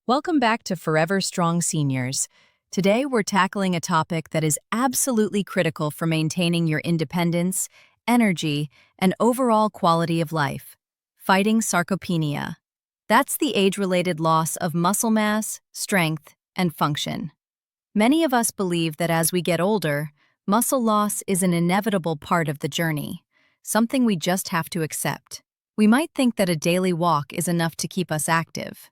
Welcome back to Forever Strong Seniors. Today we're tackling a topic that is absolutely critical for maintaining your independence, energy, and overall quality of life: fighting sarcopenia. That's the age-related loss of muscle mass, strength, and function. Many of us believe that as we get older, muscle loss is an inevitable part of the journey, something we just have to accept. We might think that a daily walk is enough to keep us active.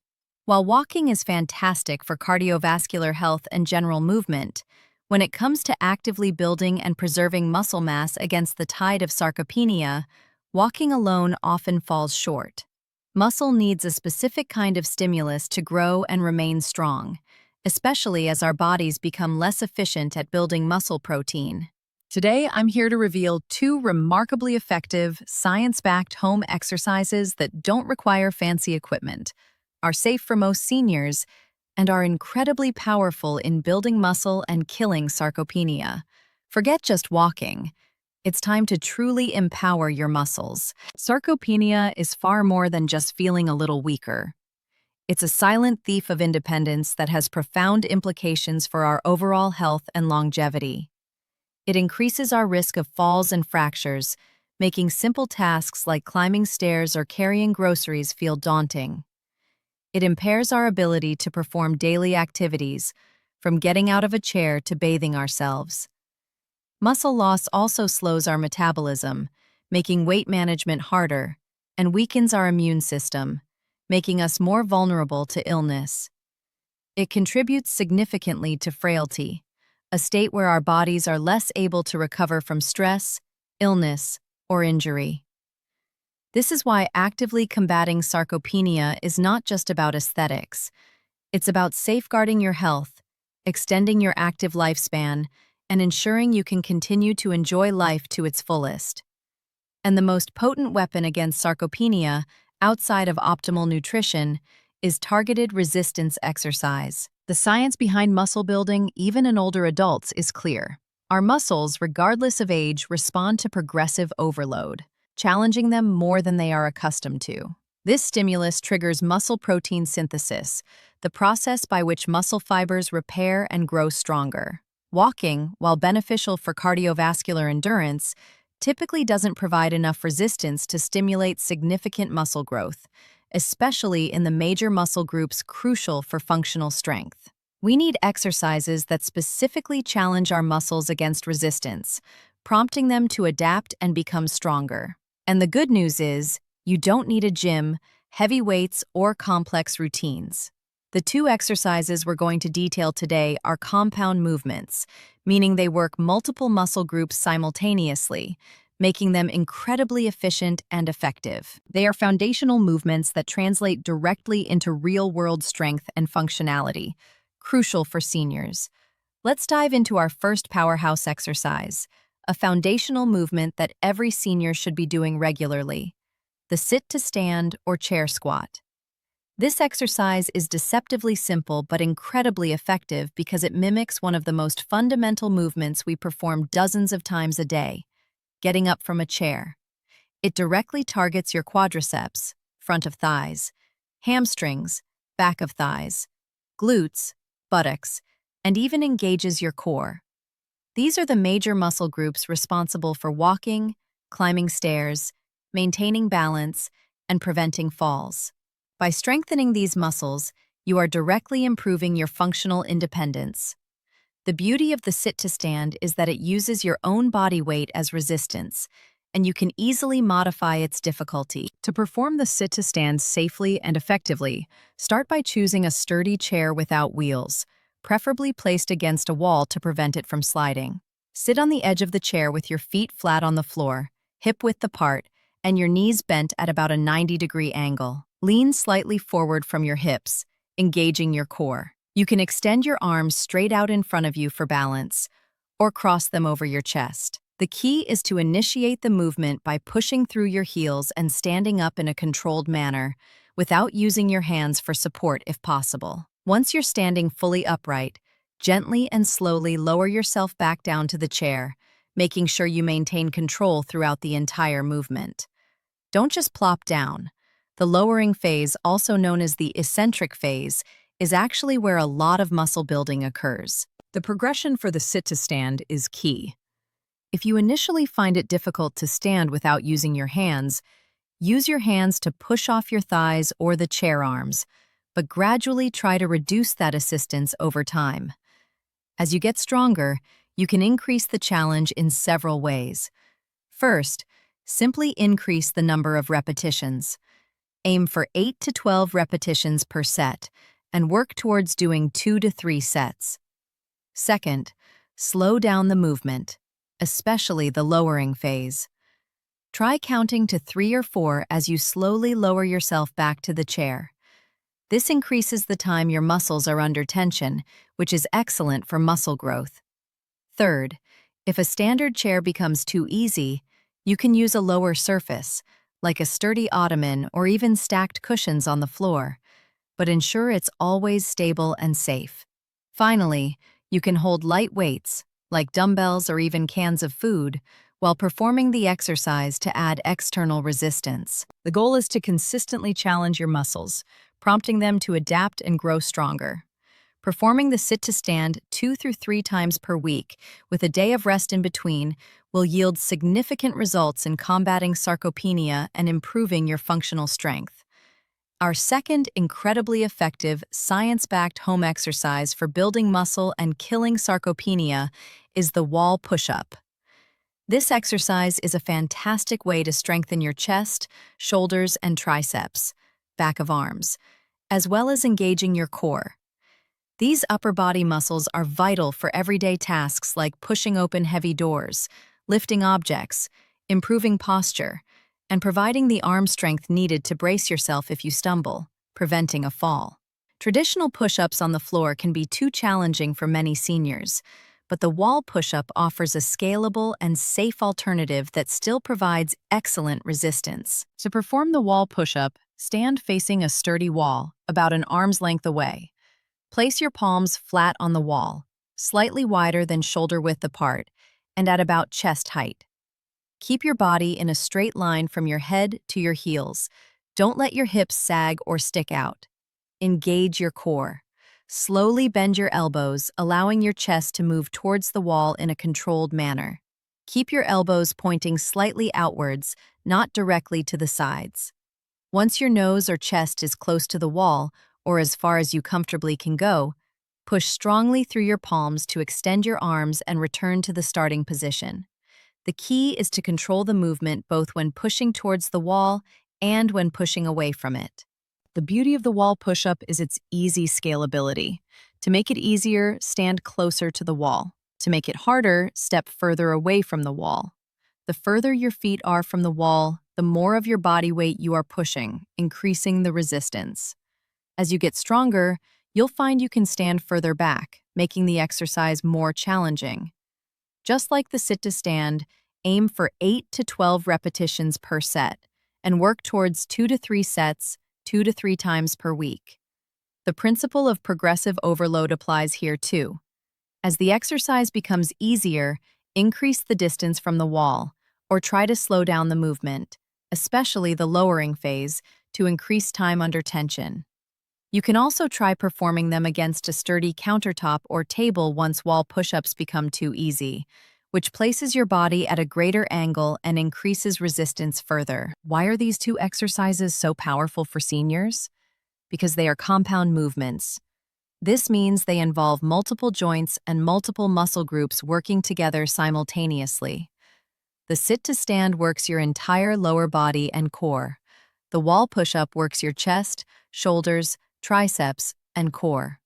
While walking is fantastic for cardiovascular health and general movement, when it comes to actively building and preserving muscle mass against the tide of sarcopenia, walking alone often falls short. Muscle needs a specific kind of stimulus to grow and remain strong, especially as our bodies become less efficient at building muscle protein. Today, I'm here to reveal two remarkably effective, science-backed home exercises that don't require fancy equipment, are safe for most seniors, and are incredibly powerful in building muscle and killing sarcopenia. Forget just walking. It's time to truly empower your muscles. Sarcopenia is far more than just feeling a little weaker. It's a silent thief of independence that has profound implications for our overall health and longevity. It increases our risk of falls and fractures, making simple tasks like climbing stairs or carrying groceries feel daunting. It impairs our ability to perform daily activities, from getting out of a chair to bathing ourselves. Muscle loss also slows our metabolism, making weight management harder, and weakens our immune system, making us more vulnerable to illness. It contributes significantly to frailty, a state where our bodies are less able to recover from stress, illness, or injury. This is why actively combating sarcopenia is not just about aesthetics. It's about safeguarding your health, extending your active lifespan, and ensuring you can continue to enjoy life to its fullest. And the most potent weapon against sarcopenia, outside of optimal nutrition, is targeted resistance exercise. The science behind muscle building, even in older adults, is clear. Our muscles, regardless of age, respond to progressive overload, challenging them more than they are accustomed to. This stimulus triggers muscle protein synthesis, the process by which muscle fibers repair and grow stronger. Walking, while beneficial for cardiovascular endurance, typically doesn't provide enough resistance to stimulate significant muscle growth, especially in the major muscle groups crucial for functional strength. We need exercises that specifically challenge our muscles against resistance, prompting them to adapt and become stronger. And the good news is, you don't need a gym, heavy weights, or complex routines. The two exercises we're going to detail today are compound movements, meaning they work multiple muscle groups simultaneously, making them incredibly efficient and effective. They are foundational movements that translate directly into real-world strength and functionality, crucial for seniors. Let's dive into our first powerhouse exercise, a foundational movement that every senior should be doing regularly: the sit-to-stand or chair squat. This exercise is deceptively simple but incredibly effective because it mimics one of the most fundamental movements we perform dozens of times a day: getting up from a chair. It directly targets your quadriceps, front of thighs, hamstrings, back of thighs, glutes, buttocks, and even engages your core. These are the major muscle groups responsible for walking, climbing stairs, maintaining balance, and preventing falls. By strengthening these muscles, you are directly improving your functional independence. The beauty of the sit-to-stand is that it uses your own body weight as resistance, and you can easily modify its difficulty. To perform the sit-to-stand safely and effectively, start by choosing a sturdy chair without wheels, preferably placed against a wall to prevent it from sliding. Sit on the edge of the chair with your feet flat on the floor, hip-width apart, and your knees bent at about a 90-degree angle. Lean slightly forward from your hips, engaging your core. You can extend your arms straight out in front of you for balance, or cross them over your chest. The key is to initiate the movement by pushing through your heels and standing up in a controlled manner, without using your hands for support if possible. Once you're standing fully upright, gently and slowly lower yourself back down to the chair, making sure you maintain control throughout the entire movement. Don't just plop down. The lowering phase, also known as the eccentric phase, is actually where a lot of muscle building occurs. The progression for the sit-to-stand is key. If you initially find it difficult to stand without using your hands, use your hands to push off your thighs or the chair arms, but gradually try to reduce that assistance over time. As you get stronger, you can increase the challenge in several ways. First, simply increase the number of repetitions. Aim for 8 to 12 repetitions per set, and work towards doing 2 to 3 sets. Second, slow down the movement, especially the lowering phase. Try counting to 3 or 4 as you slowly lower yourself back to the chair. This increases the time your muscles are under tension, which is excellent for muscle growth. Third, if a standard chair becomes too easy, you can use a lower surface, like a sturdy ottoman or even stacked cushions on the floor, but ensure it's always stable and safe. Finally, you can hold light weights, like dumbbells or even cans of food, while performing the exercise to add external resistance. The goal is to consistently challenge your muscles, prompting them to adapt and grow stronger. Performing the sit-to-stand 2 through 3 times per week, with a day of rest in between, will yield significant results in combating sarcopenia and improving your functional strength. Our second incredibly effective, science-backed home exercise for building muscle and killing sarcopenia is the wall push-up. This exercise is a fantastic way to strengthen your chest, shoulders, and triceps, back of arms, as well as engaging your core. These upper body muscles are vital for everyday tasks like pushing open heavy doors, lifting objects, improving posture, and providing the arm strength needed to brace yourself if you stumble, preventing a fall. Traditional push-ups on the floor can be too challenging for many seniors, but the wall push-up offers a scalable and safe alternative that still provides excellent resistance. To perform the wall push-up, stand facing a sturdy wall, about an arm's length away. Place your palms flat on the wall, slightly wider than shoulder width apart, and at about chest height. Keep your body in a straight line from your head to your heels. Don't let your hips sag or stick out. Engage your core. Slowly bend your elbows, allowing your chest to move towards the wall in a controlled manner. Keep your elbows pointing slightly outwards, not directly to the sides. Once your nose or chest is close to the wall, or as far as you comfortably can go, push strongly through your palms to extend your arms and return to the starting position. The key is to control the movement both when pushing towards the wall and when pushing away from it. The beauty of the wall push-up is its easy scalability. To make it easier, stand closer to the wall. To make it harder, step further away from the wall. The further your feet are from the wall, the more of your body weight you are pushing, increasing the resistance. As you get stronger, you'll find you can stand further back, making the exercise more challenging. Just like the sit-to-stand, aim for 8 to 12 repetitions per set, and work towards 2 to 3 sets, 2 to 3 times per week. The principle of progressive overload applies here too. As the exercise becomes easier, increase the distance from the wall, or try to slow down the movement, especially the lowering phase, to increase time under tension. You can also try performing them against a sturdy countertop or table once wall push-ups become too easy, which places your body at a greater angle and increases resistance further. Why are these two exercises so powerful for seniors? Because they are compound movements. This means they involve multiple joints and multiple muscle groups working together simultaneously. The sit-to-stand works your entire lower body and core. The wall push-up works your chest, shoulders, triceps, and core.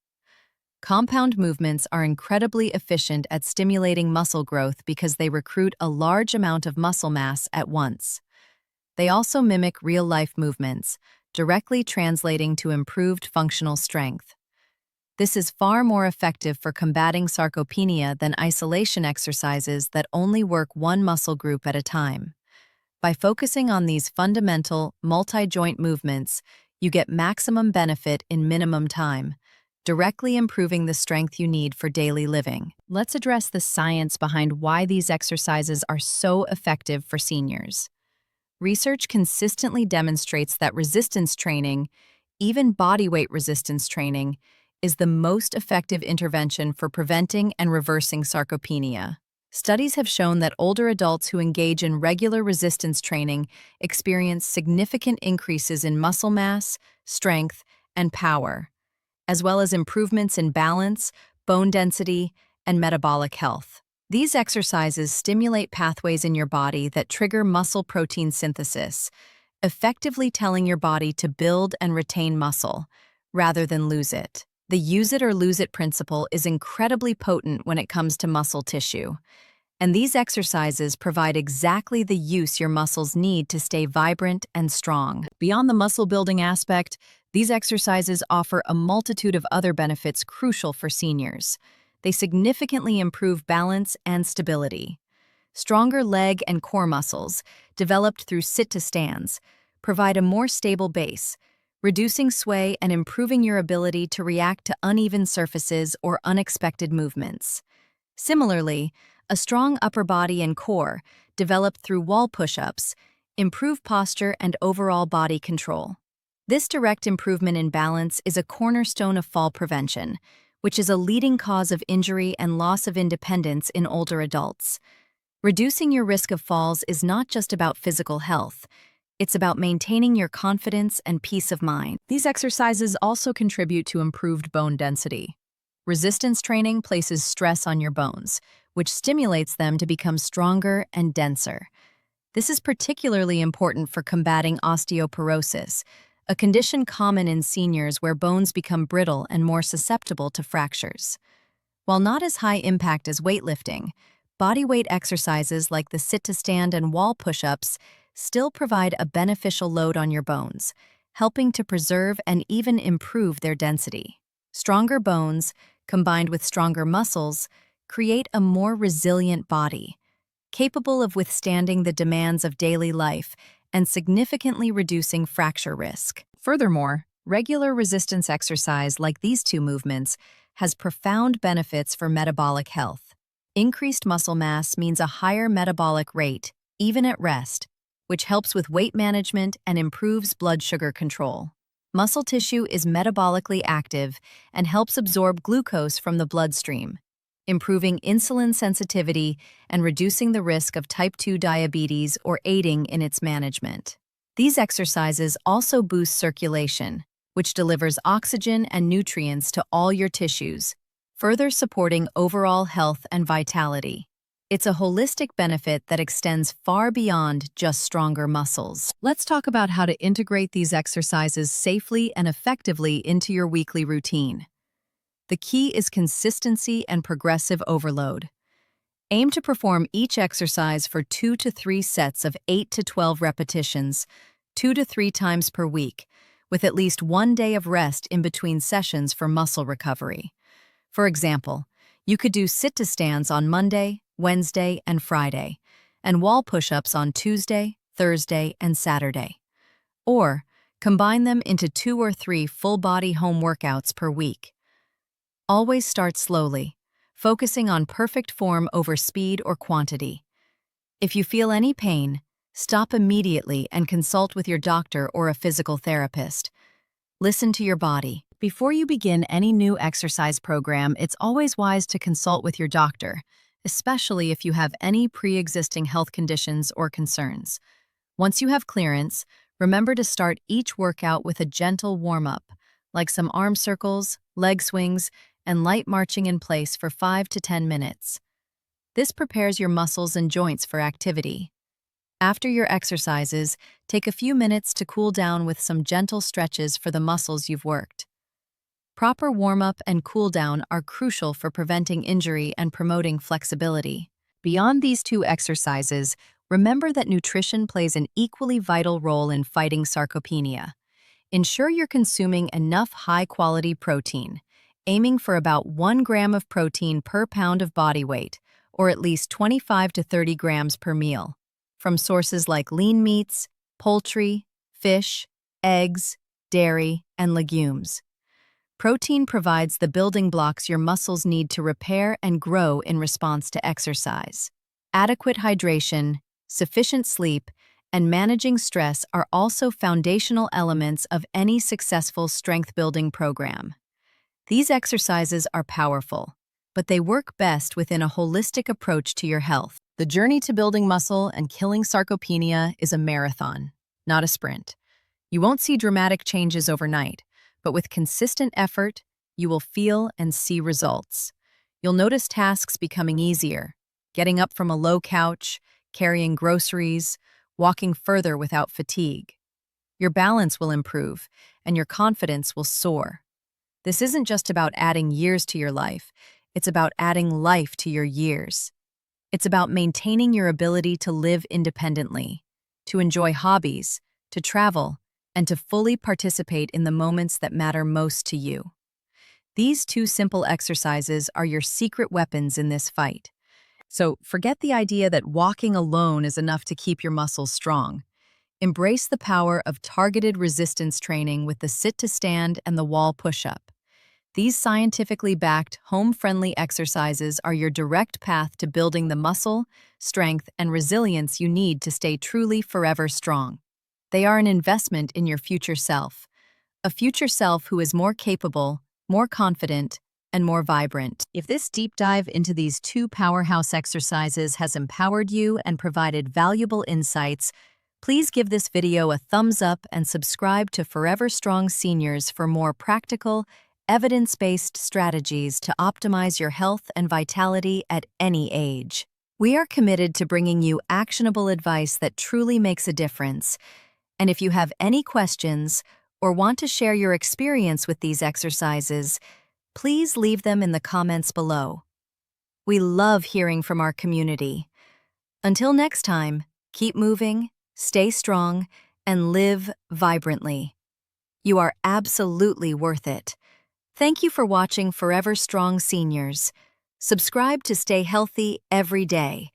Compound movements are incredibly efficient at stimulating muscle growth because they recruit a large amount of muscle mass at once. They also mimic real-life movements, directly translating to improved functional strength. This is far more effective for combating sarcopenia than isolation exercises that only work one muscle group at a time. By focusing on these fundamental, multi-joint movements, you get maximum benefit in minimum time, directly improving the strength you need for daily living. Let's address the science behind why these exercises are so effective for seniors. Research consistently demonstrates that resistance training, even bodyweight resistance training, is the most effective intervention for preventing and reversing sarcopenia. Studies have shown that older adults who engage in regular resistance training experience significant increases in muscle mass, strength, and power, as well as improvements in balance, bone density, and metabolic health. These exercises stimulate pathways in your body that trigger muscle protein synthesis, effectively telling your body to build and retain muscle, rather than lose it. The use it or lose it principle is incredibly potent when it comes to muscle tissue, and these exercises provide exactly the use your muscles need to stay vibrant and strong. Beyond the muscle-building aspect, these exercises offer a multitude of other benefits crucial for seniors. They significantly improve balance and stability. Stronger leg and core muscles, developed through sit-to-stands, provide a more stable base, reducing sway and improving your ability to react to uneven surfaces or unexpected movements. Similarly, a strong upper body and core, developed through wall push-ups, improve posture and overall body control. This direct improvement in balance is a cornerstone of fall prevention, which is a leading cause of injury and loss of independence in older adults. Reducing your risk of falls is not just about physical health. It's about maintaining your confidence and peace of mind. These exercises also contribute to improved bone density. Resistance training places stress on your bones, which stimulates them to become stronger and denser. This is particularly important for combating osteoporosis, a condition common in seniors where bones become brittle and more susceptible to fractures. While not as high impact as weightlifting, bodyweight exercises like the sit-to-stand and wall push-ups still provide a beneficial load on your bones, helping to preserve and even improve their density. Stronger bones, combined with stronger muscles, create a more resilient body, capable of withstanding the demands of daily life and significantly reducing fracture risk. Furthermore, regular resistance exercise like these two movements has profound benefits for metabolic health. Increased muscle mass means a higher metabolic rate, even at rest, which helps with weight management and improves blood sugar control. Muscle tissue is metabolically active and helps absorb glucose from the bloodstream, improving insulin sensitivity and reducing the risk of type 2 diabetes or aiding in its management. These exercises also boost circulation, which delivers oxygen and nutrients to all your tissues, further supporting overall health and vitality. It's a holistic benefit that extends far beyond just stronger muscles. Let's talk about how to integrate these exercises safely and effectively into your weekly routine. The key is consistency and progressive overload. Aim to perform each exercise for 2 to 3 sets of 8 to 12 repetitions, 2 to 3 times per week, with at least 1 day of rest in between sessions for muscle recovery. For example, you could do sit-to-stands on Monday, Wednesday, and Friday, and wall push-ups on Tuesday, Thursday, and Saturday. Or combine them into 2 or 3 full-body home workouts per week. Always start slowly, focusing on perfect form over speed or quantity. If you feel any pain, stop immediately and consult with your doctor or a physical therapist. Listen to your body. Before you begin any new exercise program, it's always wise to consult with your doctor, especially if you have any pre-existing health conditions or concerns. Once you have clearance, remember to start each workout with a gentle warm-up, like some arm circles, leg swings, and light marching in place for 5 to 10 minutes. This prepares your muscles and joints for activity. After your exercises, take a few minutes to cool down with some gentle stretches for the muscles you've worked. Proper warm-up and cool-down are crucial for preventing injury and promoting flexibility. Beyond these 2 exercises, remember that nutrition plays an equally vital role in fighting sarcopenia. Ensure you're consuming enough high-quality protein, aiming for about 1 gram of protein per pound of body weight, or at least 25 to 30 grams per meal, from sources like lean meats, poultry, fish, eggs, dairy, and legumes. Protein provides the building blocks your muscles need to repair and grow in response to exercise. Adequate hydration, sufficient sleep, and managing stress are also foundational elements of any successful strength-building program. These exercises are powerful, but they work best within a holistic approach to your health. The journey to building muscle and killing sarcopenia is a marathon, not a sprint. You won't see dramatic changes overnight, but with consistent effort, you will feel and see results. You'll notice tasks becoming easier, getting up from a low couch, carrying groceries, walking further without fatigue. Your balance will improve, and your confidence will soar. This isn't just about adding years to your life, it's about adding life to your years. It's about maintaining your ability to live independently, to enjoy hobbies, to travel, and to fully participate in the moments that matter most to you. These two simple exercises are your secret weapons in this fight. So forget the idea that walking alone is enough to keep your muscles strong. Embrace the power of targeted resistance training with the sit-to-stand and the wall push-up. These scientifically backed, home-friendly exercises are your direct path to building the muscle, strength, and resilience you need to stay truly forever strong. They are an investment in your future self, a future self who is more capable, more confident, and more vibrant. If this deep dive into these two powerhouse exercises has empowered you and provided valuable insights, please give this video a thumbs up and subscribe to Forever Strong Seniors for more practical, evidence-based strategies to optimize your health and vitality at any age. We are committed to bringing you actionable advice that truly makes a difference. And if you have any questions or want to share your experience with these exercises, please leave them in the comments below. We love hearing from our community. Until next time, keep moving, stay strong, and live vibrantly. You are absolutely worth it. Thank you for watching Forever Strong Seniors. Subscribe to stay healthy every day.